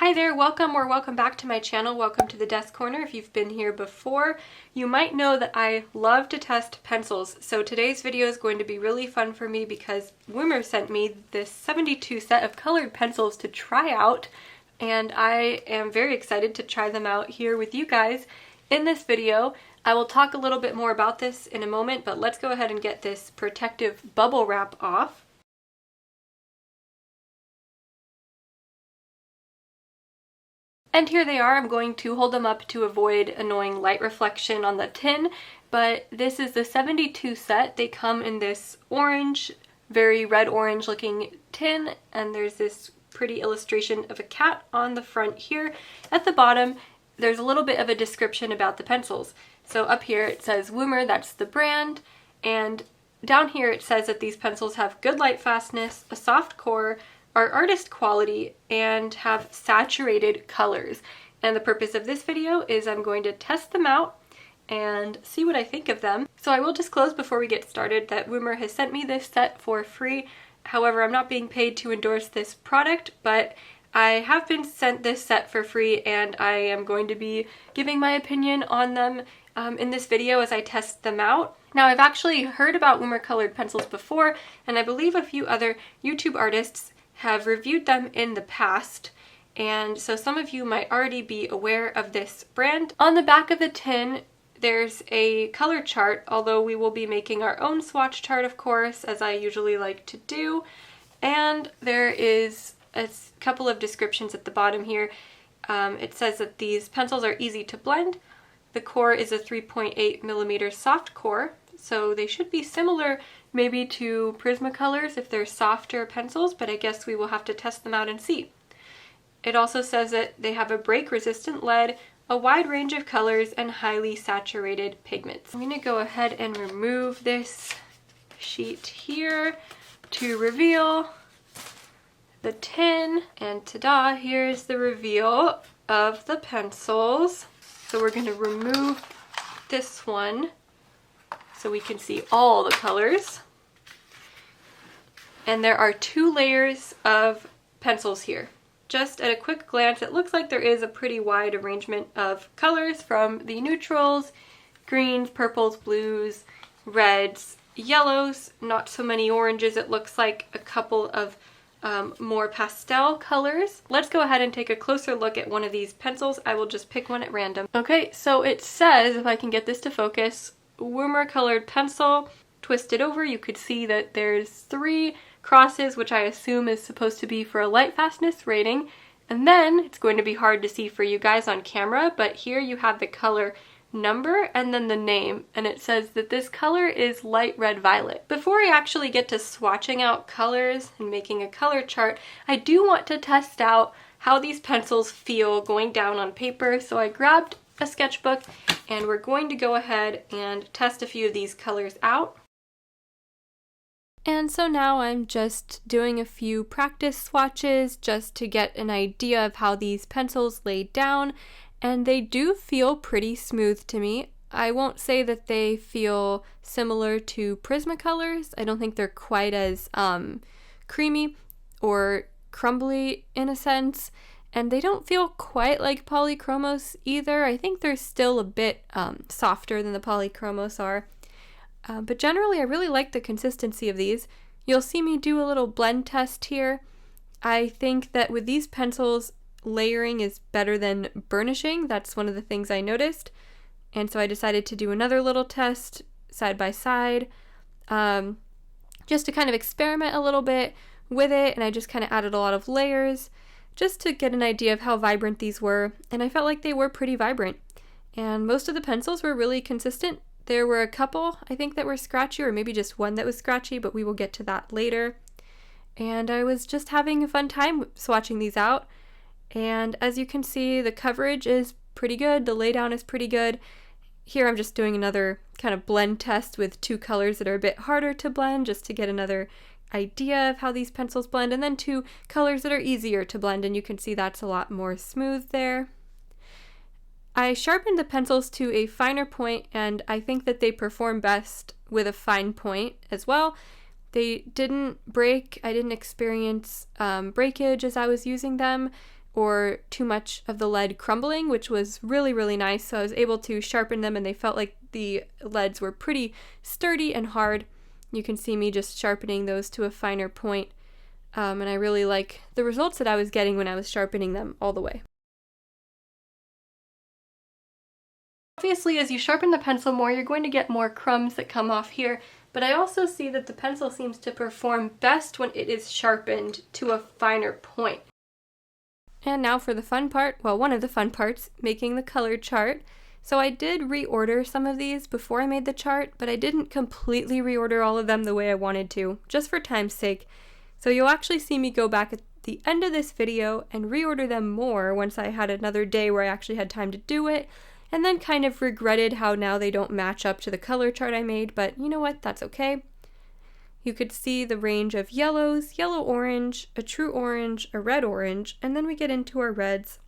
Hi there, welcome or welcome back to my channel. Welcome to the Desk Corner. If you've been here before, you might know that I love to test pencils. So today's video is going to be really fun for me because Woomer sent me this 72 set of colored pencils to try out, and I am very excited to try them out here with you guys in this video. I will talk a little bit more about this in a moment, but let's go ahead and get this protective bubble wrap off. And here they are. I'm going to hold them up to avoid annoying light reflection on the tin, but this is the 72 set. They come in this orange, very red-orange looking tin, and there's this pretty illustration of a cat on the front here. At the bottom, there's a little bit of a description about the pencils. So up here it says Woomer, that's the brand, and down here it says that these pencils have good light fastness, a soft core, are artist quality, and have saturated colors. And the purpose of this video is I'm going to test them out and see what I think of them. So I will disclose before we get started that Woomer has sent me this set for free. However, I'm not being paid to endorse this product, but I have been sent this set for free and I am going to be giving my opinion on them in this video as I test them out. Now, I've actually heard about Woomer colored pencils before, and I believe a few other YouTube artists have reviewed them in the past, and so some of you might already be aware of this brand. On the back of the tin there's a color chart, although we will be making our own swatch chart, of course, as I usually like to do, and there is a couple of descriptions at the bottom here. It says that these pencils are easy to blend. The core is a 3.8mm soft core, so they should be similar maybe to Prismacolors if they're softer pencils, but I guess we will have to test them out and see. It also says that they have a break-resistant lead, a wide range of colors, and highly saturated pigments. I'm going to go ahead and remove this sheet here to reveal the tin, and ta-da, here's the reveal of the pencils. So we're going to remove this one so we can see all the colors. And there are two layers of pencils here. Just at a quick glance, it looks like there is a pretty wide arrangement of colors, from the neutrals, greens, purples, blues, reds, yellows, not so many oranges. It looks like a couple of more pastel colors. Let's go ahead and take a closer look at one of these pencils. I will just pick one at random. Okay, so it says, if I can get this to focus, Woomer colored pencil. Twisted over, you could see that there's 3 crosses, which I assume is supposed to be for a light fastness rating. And then it's going to be hard to see for you guys on camera, but here you have the color number and then the name, and it says that this color is light red violet. Before I actually get to swatching out colors and making a color chart, I do want to test out how these pencils feel going down on paper, so I grabbed a sketchbook and we're going to go ahead and test a few of these colors out. And so now I'm just doing a few practice swatches just to get an idea of how these pencils lay down, and they do feel pretty smooth to me. I won't say that they feel similar to Prismacolors. I don't think they're quite as creamy or crumbly in a sense, and they don't feel quite like Polychromos either. I think they're still a bit softer than the Polychromos are. But generally I really like the consistency of these. You'll see me do a little blend test here. I think that with these pencils, layering is better than burnishing. That's one of the things I noticed. And so I decided to do another little test side by side, just to kind of experiment a little bit with it. And I just kind of added a lot of layers just to get an idea of how vibrant these were. And I felt like they were pretty vibrant. And most of the pencils were really consistent. There were a couple, I think, that were scratchy, or maybe just one that was scratchy, but we will get to that later. And I was just having a fun time swatching these out. And as you can see, the coverage is pretty good, the laydown is pretty good. Here I'm just doing another kind of blend test with 2 colors that are a bit harder to blend, just to get another idea of how these pencils blend, and then 2 colors that are easier to blend, and you can see that's a lot more smooth there. I sharpened the pencils to a finer point, and I think that they perform best with a fine point as well. They didn't break, I didn't experience breakage as I was using them, or too much of the lead crumbling, which was really, really nice. So I was able to sharpen them and they felt like the leads were pretty sturdy and hard. You can see me just sharpening those to a finer point. And I really like the results that I was getting when I was sharpening them all the way. Obviously, as you sharpen the pencil more, you're going to get more crumbs that come off here, but I also see that the pencil seems to perform best when it is sharpened to a finer point. And now for the fun part, well, one of the fun parts, making the color chart. So I did reorder some of these before I made the chart, but I didn't completely reorder all of them the way I wanted to, just for time's sake. So you'll actually see me go back at the end of this video and reorder them more once I had another day where I actually had time to do it, and then kind of regretted how now they don't match up to the color chart I made, but you know what, that's okay. You could see the range of yellows, yellow-orange, a true orange, a red-orange, and then we get into our reds.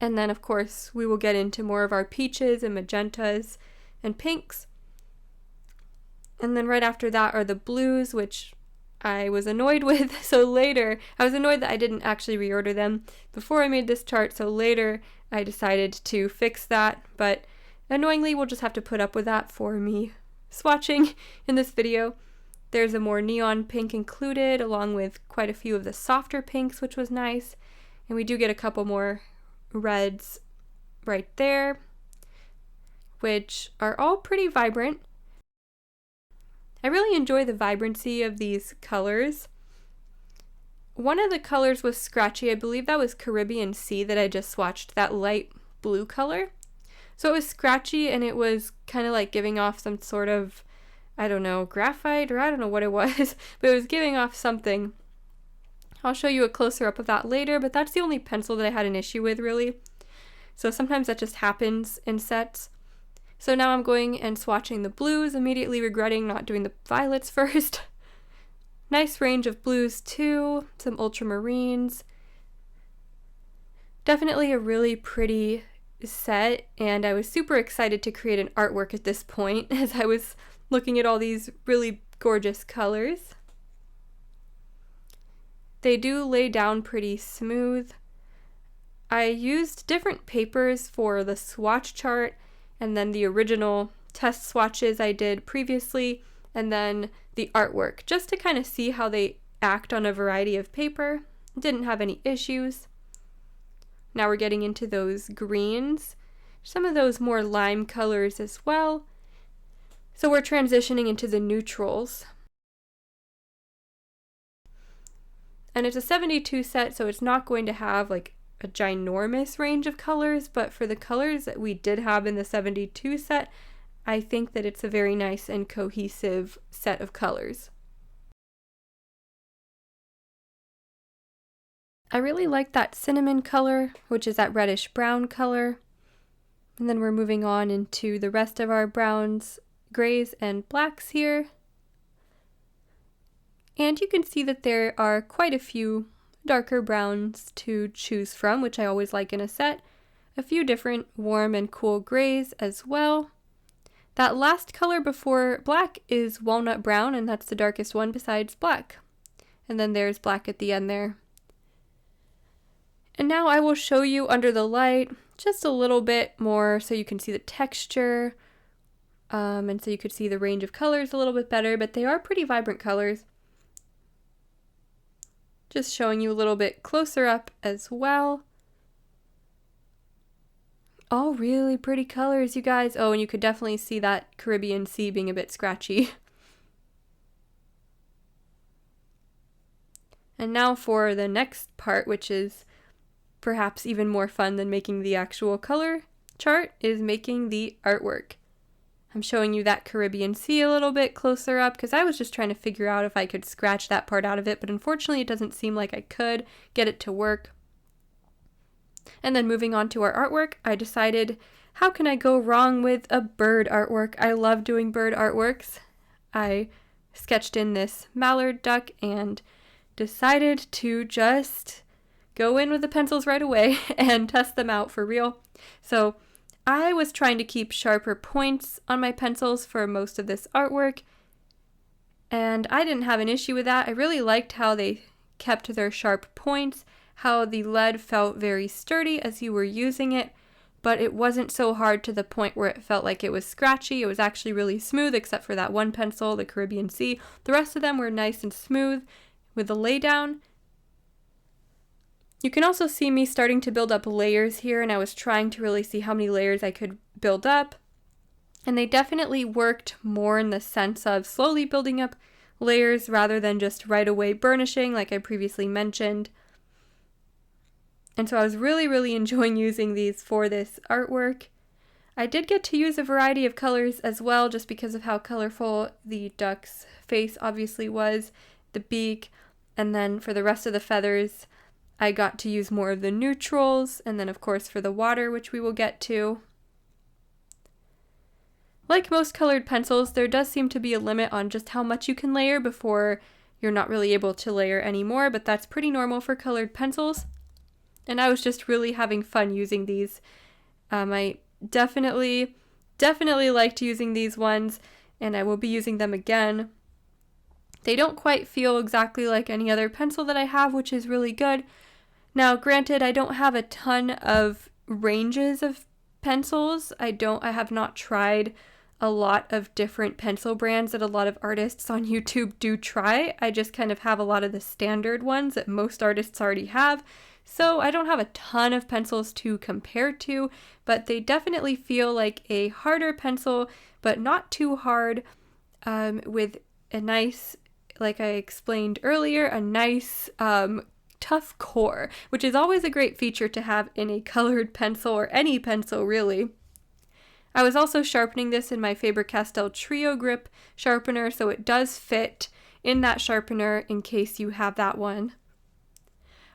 And then, of course, we will get into more of our peaches and magentas and pinks. And then right after that are the blues, which I was annoyed with. So later, I was annoyed that I didn't actually reorder them before I made this chart. So later, I decided to fix that. But annoyingly, we'll just have to put up with that for me swatching in this video. There's a more neon pink included, along with quite a few of the softer pinks, which was nice. And we do get a couple more reds right there, which are all pretty vibrant. I really enjoy the vibrancy of these colors. One of the colors was scratchy. I believe that was Caribbean Sea that I just swatched, that light blue color. So it was scratchy and it was kind of like giving off some sort of, I don't know, graphite, or I don't know what it was, but it was giving off something. I'll show you a closer up of that later, but that's the only pencil that I had an issue with, really. So sometimes that just happens in sets. So now I'm going and swatching the blues, immediately regretting not doing the violets first. Nice range of blues too, some ultramarines. Definitely a really pretty set, and I was super excited to create an artwork at this point as I was looking at all these really gorgeous colors. They do lay down pretty smooth. I used different papers for the swatch chart and then the original test swatches I did previously, and then the artwork, just to kind of see how they act on a variety of paper. Didn't have any issues. Now we're getting into those greens, some of those more lime colors as well. So we're transitioning into the neutrals. And it's a 72 set, so it's not going to have like a ginormous range of colors, but for the colors that we did have in the 72 set, I think that it's a very nice and cohesive set of colors. I really like that cinnamon color, which is that reddish brown color. And then we're moving on into the rest of our browns, grays, and blacks here. And you can see that there are quite a few darker browns to choose from, which I always like in a set. A few different warm and cool grays as well. That last color before black is walnut brown, and that's the darkest one besides black. And then there's black at the end there. And now I will show you under the light just a little bit more so you can see the texture, and so you could see the range of colors a little bit better, but they are pretty vibrant colors. Just showing you a little bit closer up as well. All really pretty colors, you guys. Oh, and you could definitely see that Caribbean Sea being a bit scratchy. And now for the next part, which is perhaps even more fun than making the actual color chart, is making the artwork. I'm showing you that Caribbean Sea a little bit closer up because I was just trying to figure out if I could scratch that part out of it, but unfortunately it doesn't seem like I could get it to work. And then moving on to our artwork, I decided, how can I go wrong with a bird artwork? I love doing bird artworks. I sketched in this mallard duck and decided to just go in with the pencils right away and test them out for real. So I was trying to keep sharper points on my pencils for most of this artwork, and I didn't have an issue with that. I really liked how they kept their sharp points, how the lead felt very sturdy as you were using it, but it wasn't so hard to the point where it felt like it was scratchy. It was actually really smooth except for that one pencil, the Caribbean Sea. The rest of them were nice and smooth with the laydown. You can also see me starting to build up layers here, and I was trying to really see how many layers I could build up. And they definitely worked more in the sense of slowly building up layers rather than just right away burnishing like I previously mentioned. And so I was really enjoying using these for this artwork. I did get to use a variety of colors as well, just because of how colorful the duck's face obviously was, the beak, and then for the rest of the feathers, I got to use more of the neutrals, and then of course for the water, which we will get to. Like most colored pencils, there does seem to be a limit on just how much you can layer before you're not really able to layer anymore, but that's pretty normal for colored pencils. And I was just really having fun using these. I definitely liked using these ones, and I will be using them again. They don't quite feel exactly like any other pencil that I have, which is really good. Now, granted, I don't have a ton of ranges of pencils. I have not tried a lot of different pencil brands that a lot of artists on YouTube do try. I just kind of have a lot of the standard ones that most artists already have. So I don't have a ton of pencils to compare to, but they definitely feel like a harder pencil, but not too hard, with a nice, like I explained earlier, a nice tough core, which is always a great feature to have in a colored pencil, or any pencil really. I was also sharpening this in my Faber-Castell Trio Grip sharpener, so it does fit in that sharpener in case you have that one.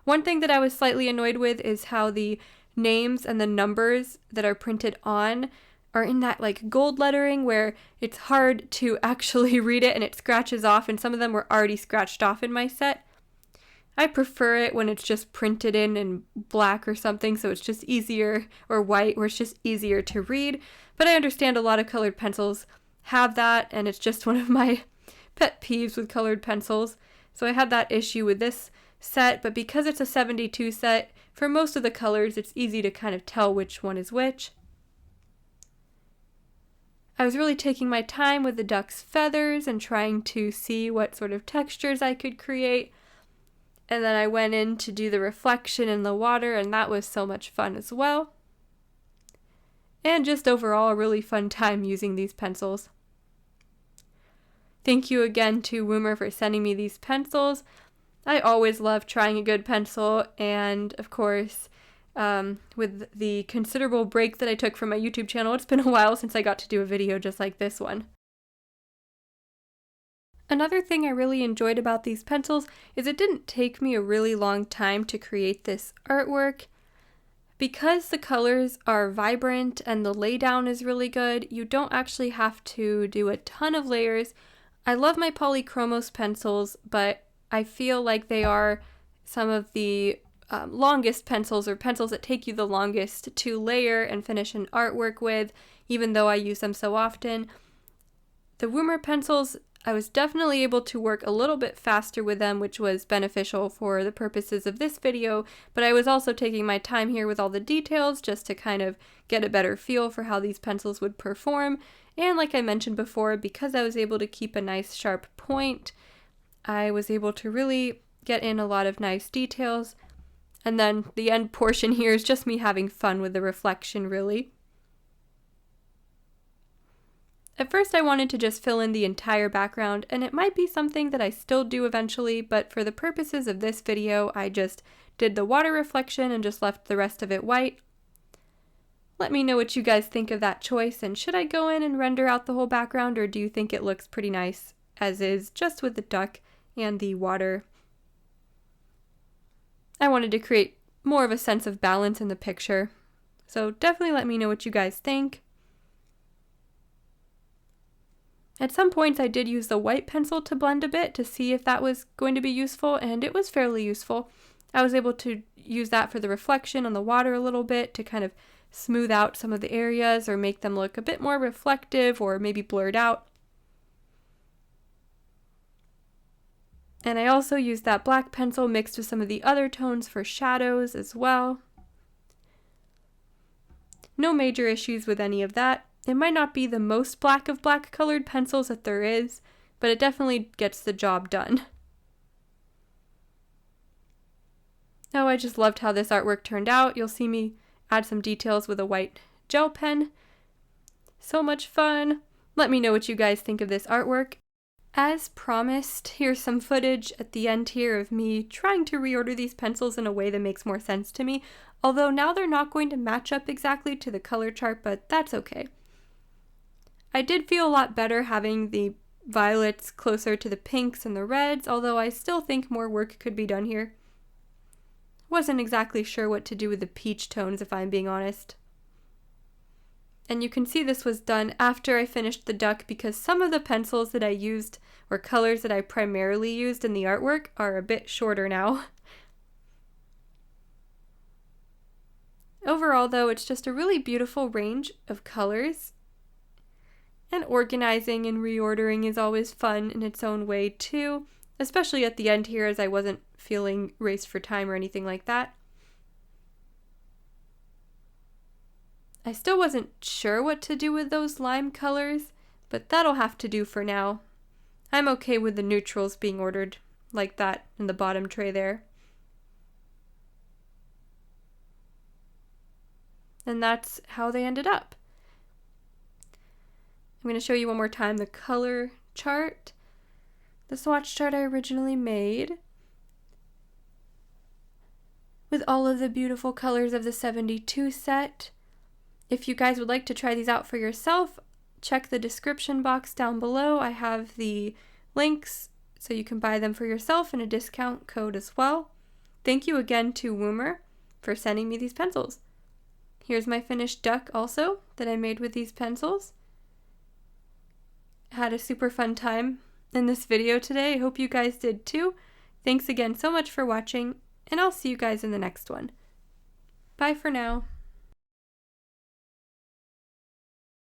One thing that I was slightly annoyed with is how the names and the numbers that are printed on are in that like gold lettering where it's hard to actually read it and it scratches off, and some of them were already scratched off in my set. I prefer it when it's just printed in black or something, so it's just easier, or white, where it's just easier to read. But I understand a lot of colored pencils have that, and it's just one of my pet peeves with colored pencils. So I had that issue with this set, but because it's a 72 set, for most of the colors, it's easy to kind of tell which one is which. I was really taking my time with the duck's feathers and trying to see what sort of textures I could create. And then I went in to do the reflection in the water, and that was so much fun as well. And just overall, a really fun time using these pencils. Thank you again to Woomer for sending me these pencils. I always love trying a good pencil, and of course, with the considerable break that I took from my YouTube channel, it's been a while since I got to do a video just like this one. Another thing I really enjoyed about these pencils is it didn't take me a really long time to create this artwork. Because the colors are vibrant and the laydown is really good, you don't actually have to do a ton of layers. I love my polychromos pencils, but I feel like they are some of the longest pencils, or pencils that take you the longest to layer and finish an artwork with, even though I use them so often. The Woomer pencils, I was definitely able to work a little bit faster with them, which was beneficial for the purposes of this video, but I was also taking my time here with all the details just to kind of get a better feel for how these pencils would perform. And like I mentioned before, because I was able to keep a nice sharp point, I was able to really get in a lot of nice details. And then the end portion here is just me having fun with the reflection, really. At first I wanted to just fill in the entire background, and it might be something that I still do eventually, but for the purposes of this video, I just did the water reflection and just left the rest of it white. Let me know what you guys think of that choice, and should I go in and render out the whole background, or do you think it looks pretty nice as is, just with the duck and the water? I wanted to create more of a sense of balance in the picture, so definitely let me know what you guys think. At some points I did use the white pencil to blend a bit to see if that was going to be useful, and it was fairly useful. I was able to use that for the reflection on the water a little bit to kind of smooth out some of the areas or make them look a bit more reflective or maybe blurred out. And I also used that black pencil mixed with some of the other tones for shadows as well. No major issues with any of that. It might not be the most black of black colored pencils that there is, but it definitely gets the job done. Oh, I just loved how this artwork turned out. You'll see me add some details with a white gel pen. So much fun. Let me know what you guys think of this artwork. As promised, here's some footage at the end here of me trying to reorder these pencils in a way that makes more sense to me, although now they're not going to match up exactly to the color chart, but that's okay. I did feel a lot better having the violets closer to the pinks and the reds, although I still think more work could be done here. Wasn't exactly sure what to do with the peach tones, if I'm being honest. And you can see this was done after I finished the duck because some of the pencils that I used, or colors that I primarily used in the artwork, are a bit shorter now. Overall though, it's just a really beautiful range of colors. And organizing and reordering is always fun in its own way too, especially at the end here as I wasn't feeling raced for time or anything like that. I still wasn't sure what to do with those lime colors, but that'll have to do for now. I'm okay with the neutrals being ordered like that in the bottom tray there. And that's how they ended up. I'm going to show you one more time the color chart, the swatch chart I originally made, with all of the beautiful colors of the 72 set. If you guys would like to try these out for yourself, check the description box down below. I have the links so you can buy them for yourself and a discount code as well. Thank you again to Woomer for sending me these pencils. Here's my finished duck also that I made with these pencils. Had a super fun time in this video today. I hope you guys did too. Thanks again so much for watching, and I'll see you guys in the next one. Bye for now.